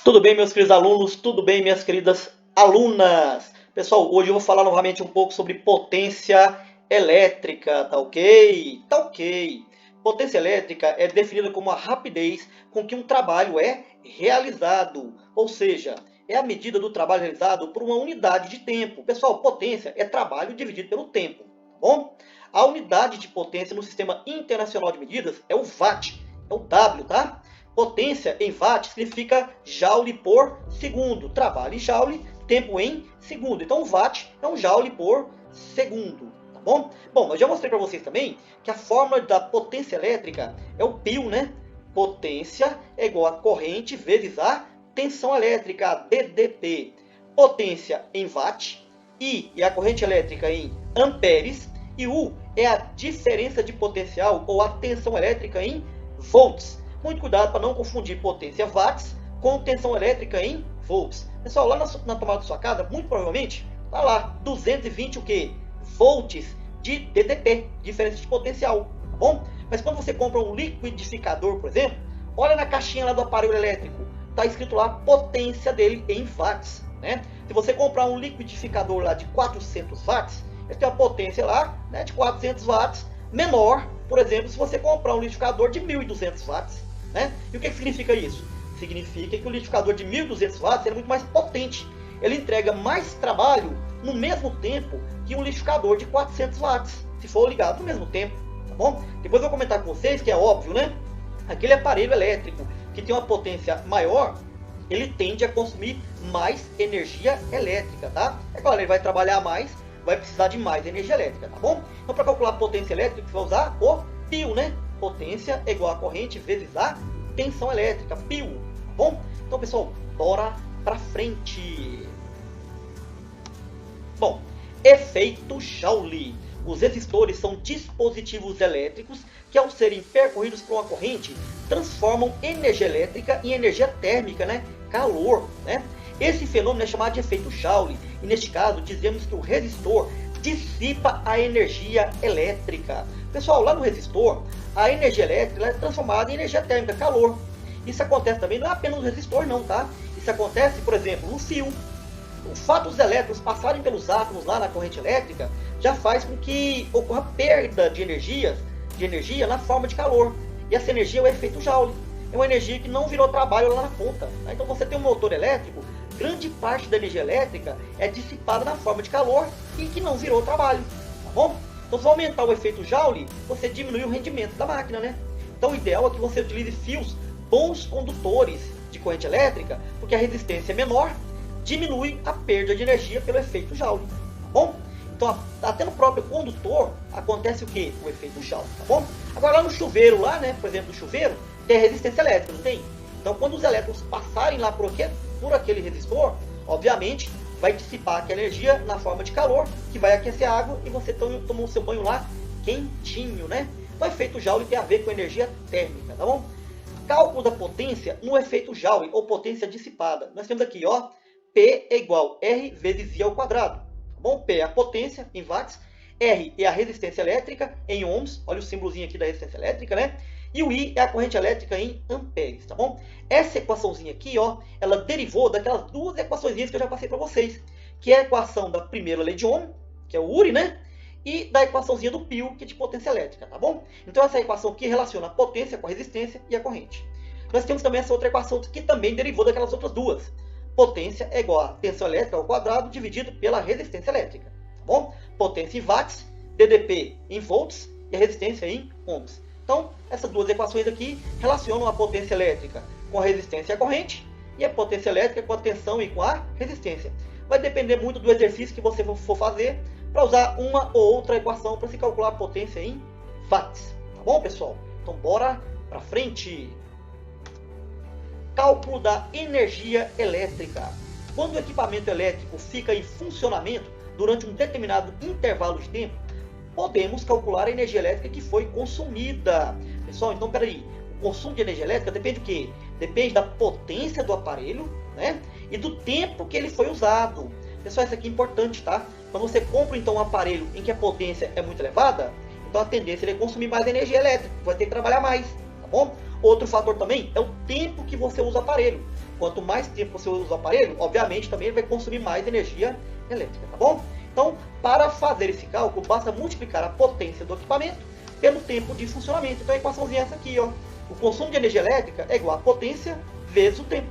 Tudo bem, meus queridos alunos? Tudo bem, minhas queridas alunas? Pessoal, hoje eu vou falar novamente um pouco sobre potência elétrica, tá ok? Tá ok. Potência elétrica é definida como a rapidez com que um trabalho é realizado, ou seja, é a medida do trabalho realizado por uma unidade de tempo. Pessoal, potência é trabalho dividido pelo tempo, tá bom? A unidade de potência no Sistema Internacional de Medidas é o watt, é o W, tá? Potência em watt significa joule por segundo. Trabalho em joule, tempo em segundo. Então, watt é um joule por segundo. Tá bom? Bom, eu já mostrei para vocês também que a fórmula da potência elétrica é o π, né? Potência é igual a corrente vezes a tensão elétrica, a DDP. Potência em watt, I é a corrente elétrica em amperes e U é a diferença de potencial ou a tensão elétrica em volts. Muito cuidado para não confundir potência watts com tensão elétrica em volts. Pessoal, lá na tomada da sua casa, muito provavelmente, está lá 220 o quê? Volts de DDP, diferença de potencial, tá bom? Mas quando você compra um liquidificador, por exemplo, olha na caixinha lá do aparelho elétrico, está escrito lá a potência dele em watts, né? Se você comprar um liquidificador lá de 400 watts, ele tem uma potência lá, né, de 400 watts, menor, por exemplo, se você comprar um liquidificador de 1.200 watts. Né? E o que significa isso? Significa que o liquidificador de 1.200 watts é muito mais potente. Ele entrega mais trabalho no mesmo tempo que um liquidificador de 400 watts, se for ligado no mesmo tempo. Tá bom? Depois eu vou comentar com vocês que é óbvio, né? Aquele aparelho elétrico que tem uma potência maior, ele tende a consumir mais energia elétrica, tá? É claro, ele vai trabalhar mais, vai precisar de mais energia elétrica, tá bom? Então, para calcular a potência elétrica, você vai usar o π, né? Potência é igual a corrente vezes a tensão elétrica, π, tá bom? Então, pessoal, bora para frente. Bom, efeito Joule. Os resistores são dispositivos elétricos que, ao serem percorridos por uma corrente, transformam energia elétrica em energia térmica, né? Calor, né? Esse fenômeno é chamado de efeito Joule, e neste caso dizemos que o resistor dissipa a energia elétrica. Pessoal, lá no resistor, a energia elétrica é transformada em energia térmica, calor. Isso acontece também, não é apenas no resistor não, tá? Isso acontece, por exemplo, no fio. O fato dos elétrons passarem pelos átomos lá na corrente elétrica já faz com que ocorra perda de energia na forma de calor. E essa energia é o efeito Joule. É uma energia que não virou trabalho lá na ponta. Tá? Então você tem um motor elétrico, grande parte da energia elétrica é dissipada na forma de calor e que não virou trabalho. Tá bom? Então, se você aumentar o efeito Joule, você diminui o rendimento da máquina, né? Então, o ideal é que você utilize fios bons condutores de corrente elétrica, porque a resistência é menor, diminui a perda de energia pelo efeito Joule, tá bom? Então, até no próprio condutor acontece o que? O efeito Joule, tá bom? Agora, lá no chuveiro, lá, né? Por exemplo, no chuveiro, tem resistência elétrica, não tem? Então, quando os elétrons passarem lá por aquele resistor, obviamente, vai dissipar aquela energia na forma de calor, que vai aquecer a água e você toma o seu banho lá quentinho, né? Então, o efeito Joule tem a ver com energia térmica, tá bom? Cálculo da potência no efeito Joule, ou potência dissipada. Nós temos aqui, ó, P é igual a R vezes I ao quadrado. Tá bom? P é a potência em watts, R é a resistência elétrica em ohms, olha o símbolozinho aqui da resistência elétrica, né? E o I é a corrente elétrica em amperes, tá bom? Essa equaçãozinha aqui, ó, ela derivou daquelas duas equações que eu já passei para vocês, que é a equação da primeira lei de Ohm, que é o URI, né? E da equaçãozinha do π, que é de potência elétrica, tá bom? Então essa equação aqui relaciona a potência com a resistência e a corrente. Nós temos também essa outra equação que também derivou daquelas outras duas. Potência é igual a tensão elétrica ao quadrado dividido pela resistência elétrica, tá bom? Potência em watts, DDP em volts e a resistência em ohms. Então, essas duas equações aqui relacionam a potência elétrica com a resistência e a corrente, e a potência elétrica com a tensão e com a resistência. Vai depender muito do exercício que você for fazer para usar uma ou outra equação para se calcular a potência em watts. Tá bom, pessoal? Então, bora para frente. Cálculo da energia elétrica. Quando o equipamento elétrico fica em funcionamento durante um determinado intervalo de tempo, podemos calcular a energia elétrica que foi consumida. Pessoal, então, peraí. O consumo de energia elétrica depende do quê? Depende da potência do aparelho, né? E do tempo que ele foi usado. Pessoal, isso aqui é importante, tá? Quando você compra, então, um aparelho em que a potência é muito elevada, então a tendência é consumir mais energia elétrica, vai ter que trabalhar mais, tá tá bom? Outro fator também é o tempo que você usa o aparelho. Quanto mais tempo você usa o aparelho, obviamente também ele vai consumir mais energia elétrica, tá bom? Então, para fazer esse cálculo, basta multiplicar a potência do equipamento pelo tempo de funcionamento. Então a equaçãozinha é essa aqui, ó. O consumo de energia elétrica é igual a potência vezes o tempo.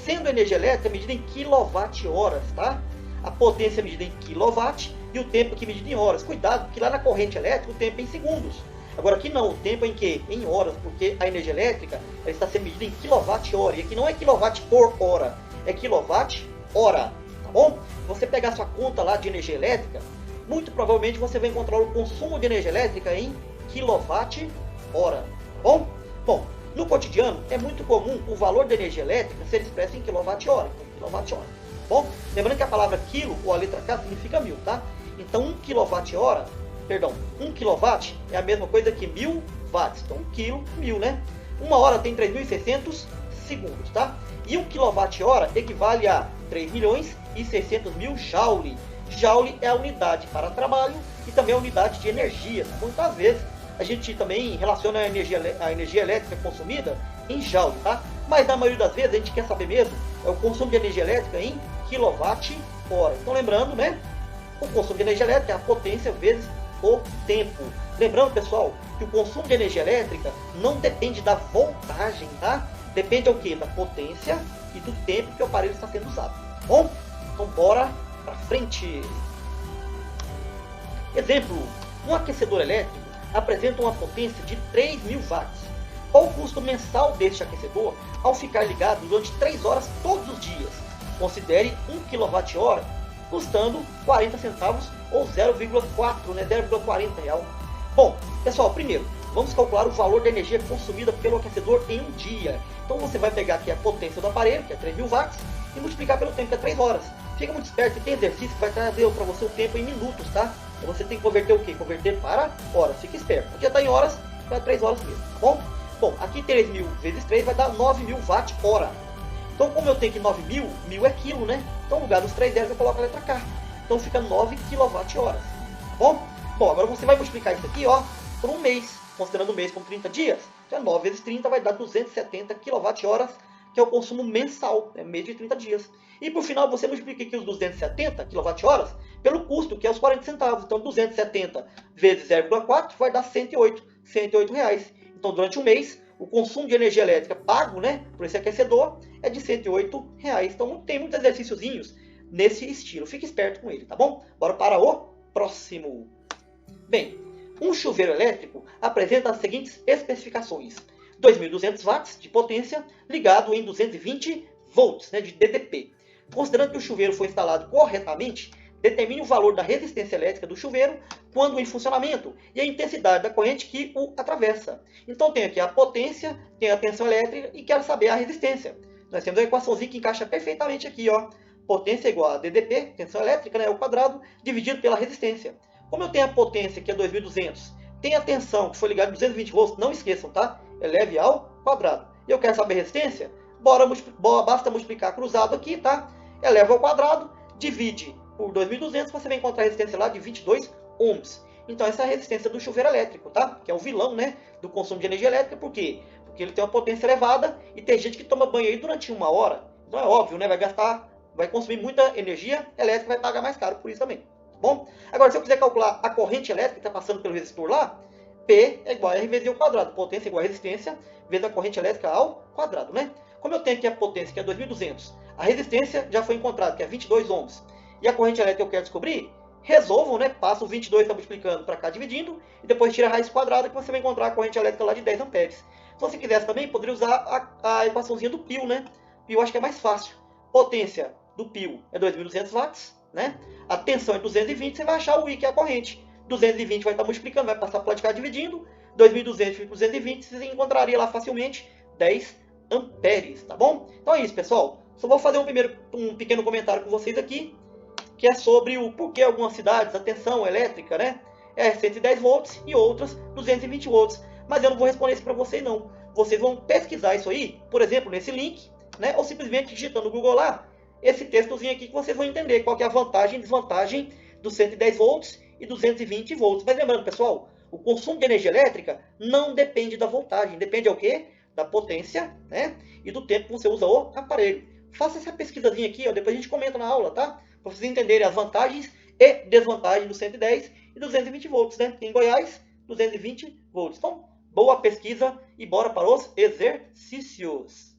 Sendo a energia elétrica medida em kWh, tá? A potência é medida em kW e o tempo aqui medido em horas. Cuidado, porque lá na corrente elétrica o tempo é em segundos. Agora aqui não, o tempo é em quê? Em horas, porque a energia elétrica ela está sendo medida em kWh. E aqui não é kW por hora, é kWh, tá bom? Se você pegar sua conta lá de energia elétrica, muito provavelmente você vai encontrar o consumo de energia elétrica em kWh, tá bom? Bom, no cotidiano é muito comum o valor da energia elétrica ser expresso em kWh, então kWh. Bom, lembrando que a palavra quilo ou a letra K significa 1000, tá? Então 1 kWh, perdão, 1 kW é a mesma coisa que 1000 watts. Então 1 quilo, 1000, né? Uma hora tem 3.600 segundos, tá? E 1 kWh equivale a 3.600.000 joule. Joule é a unidade para trabalho e também a unidade de energia. Muitas vezes a gente também relaciona a energia elétrica consumida em joule, tá? Mas na maioria das vezes a gente quer saber mesmo é o consumo de energia elétrica em kWh. Então lembrando, né? O consumo de energia elétrica é a potência vezes o tempo. Lembrando, pessoal, que o consumo de energia elétrica não depende da voltagem, tá? Depende do quê? Da potência e do tempo que o aparelho está sendo usado. Tá bom? Então bora para frente. Exemplo, um aquecedor elétrico apresenta uma potência de 3.000 watts. Qual o custo mensal deste aquecedor ao ficar ligado durante 3 horas todos os dias? Considere 1 kWh custando 40 centavos ou 0,4, né, 0,40 real. Bom, pessoal, primeiro, vamos calcular o valor da energia consumida pelo aquecedor em um dia. Então você vai pegar aqui a potência do aparelho, que é 3.000 watts, e multiplicar pelo tempo, que é 3 horas. Fica muito esperto, tem exercício que vai trazer para você o tempo em minutos, tá? Então você tem que converter o quê? Converter para horas. Fica esperto. Aqui já está em horas, para 3 horas mesmo, tá bom? Bom, aqui 3.000 vezes 3 vai dar 9.000 watt-hora. Então, como eu tenho que 9.000, 1.000 é quilo, né? Então, no lugar dos 3 zeros, eu coloco a letra K. Então, fica 9 kWh. Tá bom? Bom, agora você vai multiplicar isso aqui, ó, por um mês. Considerando o mês como 30 dias. Então, 9 vezes 30 vai dar 270 kWh, que é o consumo mensal, né? Mês de 30 dias. E, por final, você multiplica aqui os 270 kWh pelo custo, que é os 40 centavos. Então, 270 vezes 0,4 vai dar 108 reais. Então, durante um mês, o consumo de energia elétrica pago, né, por esse aquecedor é de 108 reais. Então tem muitos exercíciozinhos nesse estilo. Fique esperto com ele, tá bom? Bora para o próximo. Bem, um chuveiro elétrico apresenta as seguintes especificações: 2.200 watts de potência ligado em 220 volts, né, de DDP. Considerando que o chuveiro foi instalado corretamente, determine o valor da resistência elétrica do chuveiro quando em funcionamento e a intensidade da corrente que o atravessa. Então tem aqui a potência, tem a tensão elétrica e quero saber a resistência. Nós temos a equaçãozinha que encaixa perfeitamente aqui, ó. Potência igual a DDP, tensão elétrica, né, ao quadrado, dividido pela resistência. Como eu tenho a potência, que é 2.200, tem a tensão, que foi ligada a 220 volts, não esqueçam, tá? Eleve ao quadrado. E eu quero saber a resistência? Basta multiplicar cruzado aqui, tá? Eleva ao quadrado, divide por 2.200, você vai encontrar a resistência lá de 22 ohms. Então essa é a resistência do chuveiro elétrico, tá? Que é o vilão, né, do consumo de energia elétrica. Por quê? Porque ele tem uma potência elevada e tem gente que toma banho aí durante 1 hora. Então é óbvio, né? Vai consumir muita energia elétrica, vai pagar mais caro por isso também. Tá bom? Agora, se eu quiser calcular a corrente elétrica que está passando pelo resistor lá, P é igual a R vezes I ao quadrado. Potência é igual a resistência vezes a corrente elétrica ao quadrado, né? Como eu tenho aqui a potência, que é 2.200, a resistência já foi encontrada, que é 22 ohms, e a corrente elétrica eu quero descobrir, resolvam, né? Passa o 22, está multiplicando para cá, dividindo, e depois tira a raiz quadrada, que você vai encontrar a corrente elétrica lá de 10 amperes. Se você quisesse também, poderia usar a equaçãozinha do pio, né? Pio acho que é mais fácil. Potência do pio é 2.200 watts, né? A tensão é 220, você vai achar o I, que é a corrente. 220 vai estar multiplicando, vai passar para cá dividindo, 2.200 por 220, você encontraria lá facilmente 10 amperes, tá bom? Então é isso, pessoal. Só vou fazer um pequeno comentário com vocês aqui, que é sobre o porquê algumas cidades a tensão elétrica, né, é 110 volts e outras 220 volts. Mas eu não vou responder isso para vocês não. Vocês vão pesquisar isso aí, por exemplo, nesse link, né, ou simplesmente digitando no Google lá, esse textozinho aqui que vocês vão entender qual que é a vantagem e desvantagem dos 110 volts e 220 volts. Mas lembrando, pessoal, O consumo de energia elétrica não depende da voltagem, depende do quê? Da potência, né? E do tempo que você usa o aparelho. Faça essa pesquisazinha aqui, ó, depois a gente comenta na aula, tá? Para vocês entenderem as vantagens e desvantagens do 110 e 220 volts, né? Em Goiás, 220 volts. Então, boa pesquisa e bora para os exercícios.